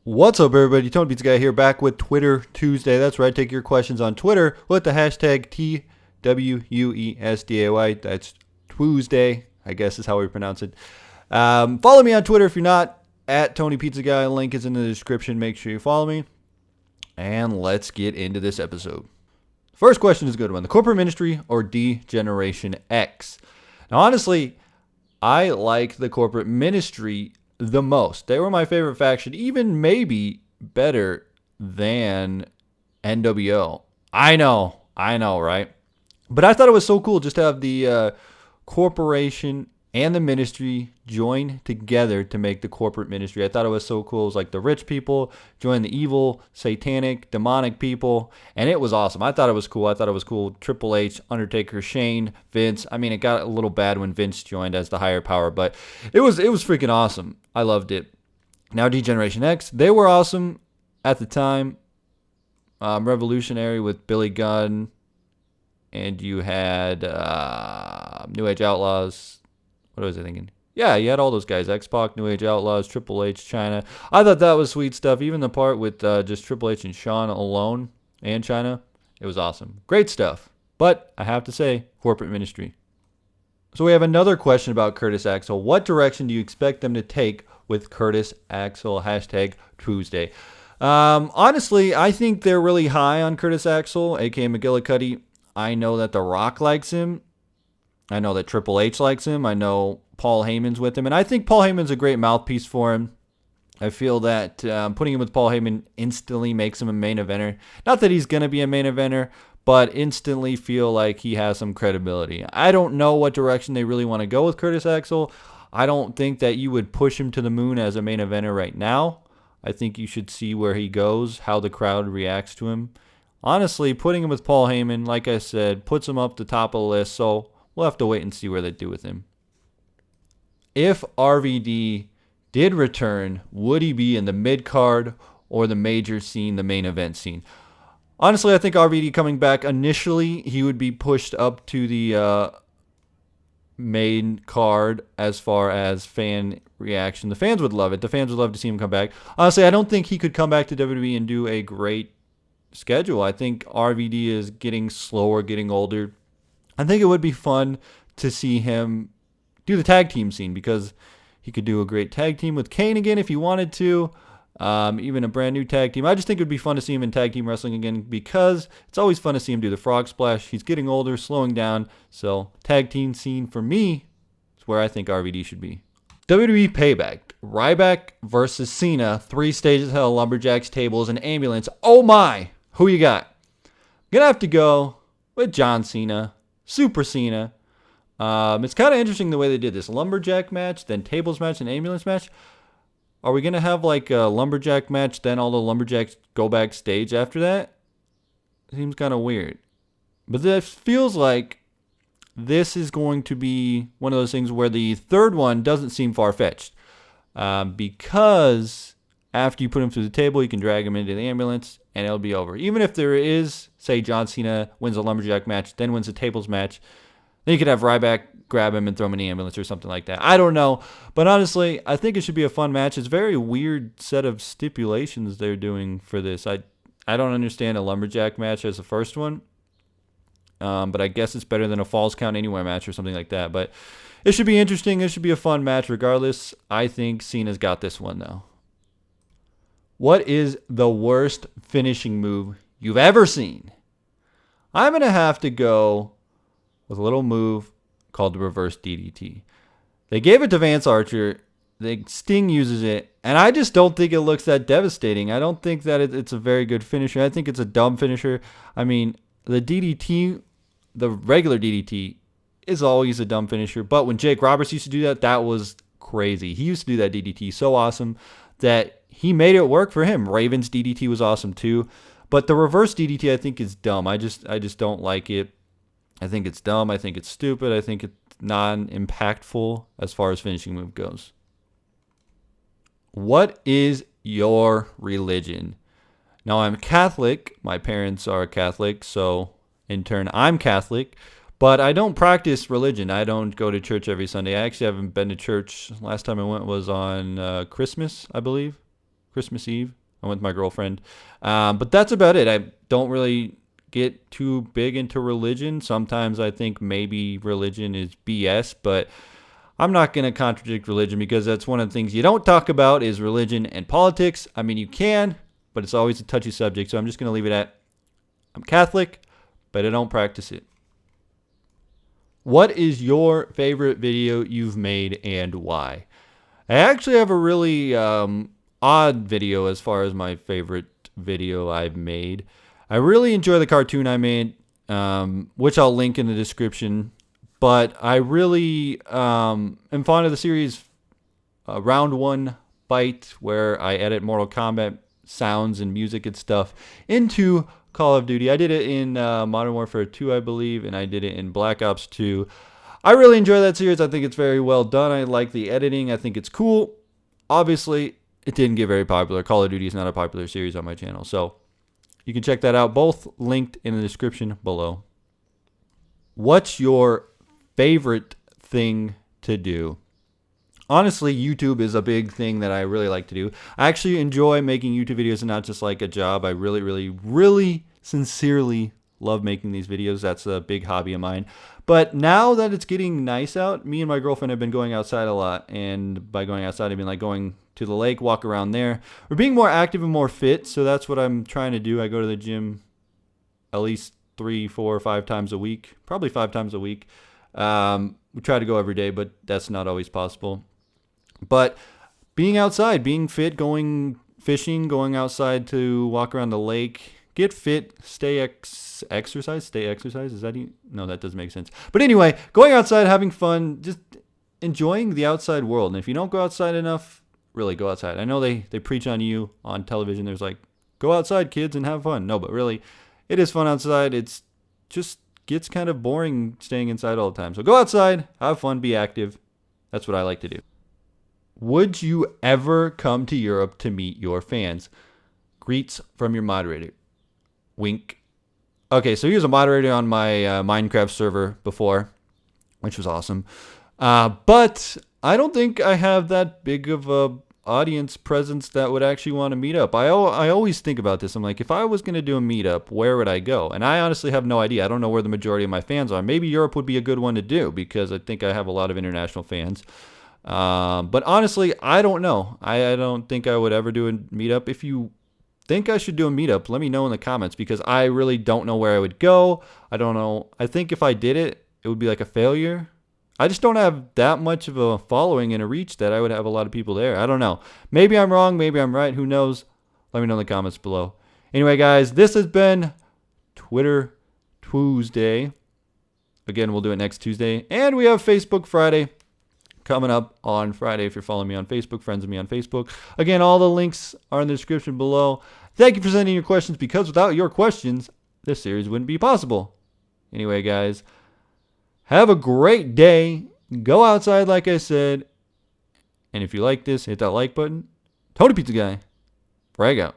What's up, everybody? Tony Pizza Guy here, back with Twitter Tuesday. That's right. Take your questions on Twitter with the hashtag TWUESDAY. That's Tuesday, I guess is how we pronounce it. Follow me on Twitter if you're not at Tony Pizza Guy. Link is in the description. Make sure you follow me. And let's get into this episode. First question is a good one. The corporate ministry or D-Generation X? Now, honestly, I like the corporate ministry the most. They were my favorite faction, even maybe better than NWO. I know, right? But I thought it was so cool just to have the corporation and the ministry join together to make the corporate ministry. I thought it was so cool. It was like the rich people join the evil, satanic, demonic people, and it was awesome. I thought it was cool. Triple H, Undertaker, Shane, Vince. I mean, it got a little bad when Vince joined as the higher power, but it was freaking awesome. I loved it. Now D-Generation X, they were awesome at the time. Revolutionary with Billy Gunn, and you had New Age Outlaws. What was I thinking? Yeah, you had all those guys. X-Pac, New Age Outlaws, Triple H, China. I thought that was sweet stuff. Even the part with just Triple H and Shawn alone and China, it was awesome. Great stuff. But I have to say, corporate ministry. So we have another question about Curtis Axel. What direction do you expect them to take with Curtis Axel? Hashtag Tuesday. Honestly, I think they're really high on Curtis Axel, a.k.a. McGillicuddy. I know that The Rock likes him. I know that Triple H likes him. I know Paul Heyman's with him. And I think Paul Heyman's a great mouthpiece for him. I feel that putting him with Paul Heyman instantly makes him a main eventer. Not that he's going to be a main eventer, but instantly feel like he has some credibility. I don't know what direction they really want to go with Curtis Axel. I don't think that you would push him to the moon as a main eventer right now. I think you should see where he goes, how the crowd reacts to him. Honestly, putting him with Paul Heyman, like I said, puts him up the top of the list, so we'll have to wait and see where they do with him. If RVD did return, would he be in the mid-card or the major scene, the main event scene? Honestly, I think RVD coming back, initially, he would be pushed up to the main card as far as fan reaction. The fans would love it. The fans would love to see him come back. Honestly, I don't think he could come back to WWE and do a great schedule. I think RVD is getting slower, getting older. I think it would be fun to see him do the tag team scene because he could do a great tag team with Kane again if he wanted to, even a brand new tag team. I just think it would be fun to see him in tag team wrestling again because it's always fun to see him do the frog splash. He's getting older, slowing down, so tag team scene for me is where I think RVD should be. WWE Payback, Ryback versus Cena, 3 stages of hell, lumberjacks, tables, and ambulance. Oh my, who you got? I'm going to have to go with John Cena. Super Cena. It's kind of interesting the way they did this. Lumberjack match, then tables match, and ambulance match. Are we going to have like a lumberjack match, then all the lumberjacks go backstage after that? Seems kind of weird. But this feels like this is going to be one of those things where the third one doesn't seem far-fetched. Because after you put him through the table, you can drag him into the ambulance, and it'll be over. Even if there is, say, John Cena wins a lumberjack match, then wins a tables match, then you could have Ryback grab him and throw him in the ambulance or something like that. I don't know. But honestly, I think it should be a fun match. It's a very weird set of stipulations they're doing for this. I don't understand a lumberjack match as the first one. But I guess it's better than a Falls Count Anywhere match or something like that. But it should be interesting. It should be a fun match regardless. I think Cena's got this one, though. What is the worst finishing move you've ever seen? I'm going to have to go with a little move called the reverse DDT. They gave it to Vance Archer. Sting uses it, and I just don't think it looks that devastating. I don't think that it's a very good finisher. I think it's a dumb finisher. I mean, the DDT, the regular DDT, is always a dumb finisher, but when Jake Roberts used to do that, that was crazy. He used to do that DDT so awesome that he made it work for him. Raven's DDT was awesome too. But the reverse DDT I think is dumb. I just don't like it. I think it's dumb. I think it's stupid. I think it's non-impactful as far as finishing move goes. What is your religion? Now, I'm Catholic. My parents are Catholic, so in turn, I'm Catholic. But I don't practice religion. I don't go to church every Sunday. I actually haven't been to church. Last time I went was on Christmas, I believe. Christmas Eve. I went with my girlfriend. But that's about it. I don't really get too big into religion. Sometimes I think maybe religion is BS, but I'm not going to contradict religion because that's one of the things you don't talk about is religion and politics. I mean, you can, but it's always a touchy subject. So I'm just going to leave it at I'm Catholic, but I don't practice it. What is your favorite video you've made and why? I actually have a really odd video as far as my favorite video I've made. I really enjoy the cartoon I made, which I'll link in the description. But I really am fond of the series Round 1 Bite, where I edit Mortal Kombat sounds and music and stuff into Call of Duty. I did it in Modern Warfare 2, I believe, and I did it in Black Ops 2. I really enjoy that series. I think it's very well done. I like the editing. I think it's cool. Obviously, it didn't get very popular. Call of Duty is not a popular series on my channel. So you can check that out. Both linked in the description below. What's your favorite thing to do? Honestly, YouTube is a big thing that I really like to do. I actually enjoy making YouTube videos and not just like a job. I really, really, really sincerely love making these videos. That's a big hobby of mine. But now that it's getting nice out, me and my girlfriend have been going outside a lot. And by going outside, I mean like going to the lake, walk around there. We're being more active and more fit. So that's what I'm trying to do. I go to the gym at least 3, 4, 5 times a week. Probably 5 times a week. We try to go every day, but that's not always possible. But being outside, being fit, going fishing, going outside to walk around the lake, get fit, exercise. Is that no, that doesn't make sense. But anyway, going outside, having fun, just enjoying the outside world. And if you don't go outside enough, really go outside. I know they preach on you on television. There's like, go outside, kids, and have fun. No, but really, it is fun outside. It's just gets kind of boring staying inside all the time. So go outside, have fun, be active. That's what I like to do. Would you ever come to Europe to meet your fans? Greets from your moderator. Wink. Okay, so he was a moderator on my Minecraft server before, which was awesome. But I don't think I have that big of a audience presence that would actually want to meet up. I always think about this. I'm like, if I was going to do a meetup, where would I go? And I honestly have no idea. I don't know where the majority of my fans are. Maybe Europe would be a good one to do because I think I have a lot of international fans. But honestly, I don't know. I don't think I would ever do a meetup. If you think I should do a meetup, let me know in the comments because I really don't know where I would go. I don't know. I think if I did it, it would be like a failure. I just don't have that much of a following and a reach that I would have a lot of people there. I don't know. Maybe I'm wrong. Maybe I'm right. Who knows? Let me know in the comments below. Anyway, guys, this has been Twitter Tuesday. Again, we'll do it next Tuesday. And we have Facebook Friday coming up on Friday if you're following me on Facebook, friends of me on Facebook. Again, all the links are in the description below. Thank you for sending your questions because without your questions, this series wouldn't be possible. Anyway, guys, have a great day. Go outside like I said. And if you like this, hit that like button. Tony Pizza Guy. Frag out.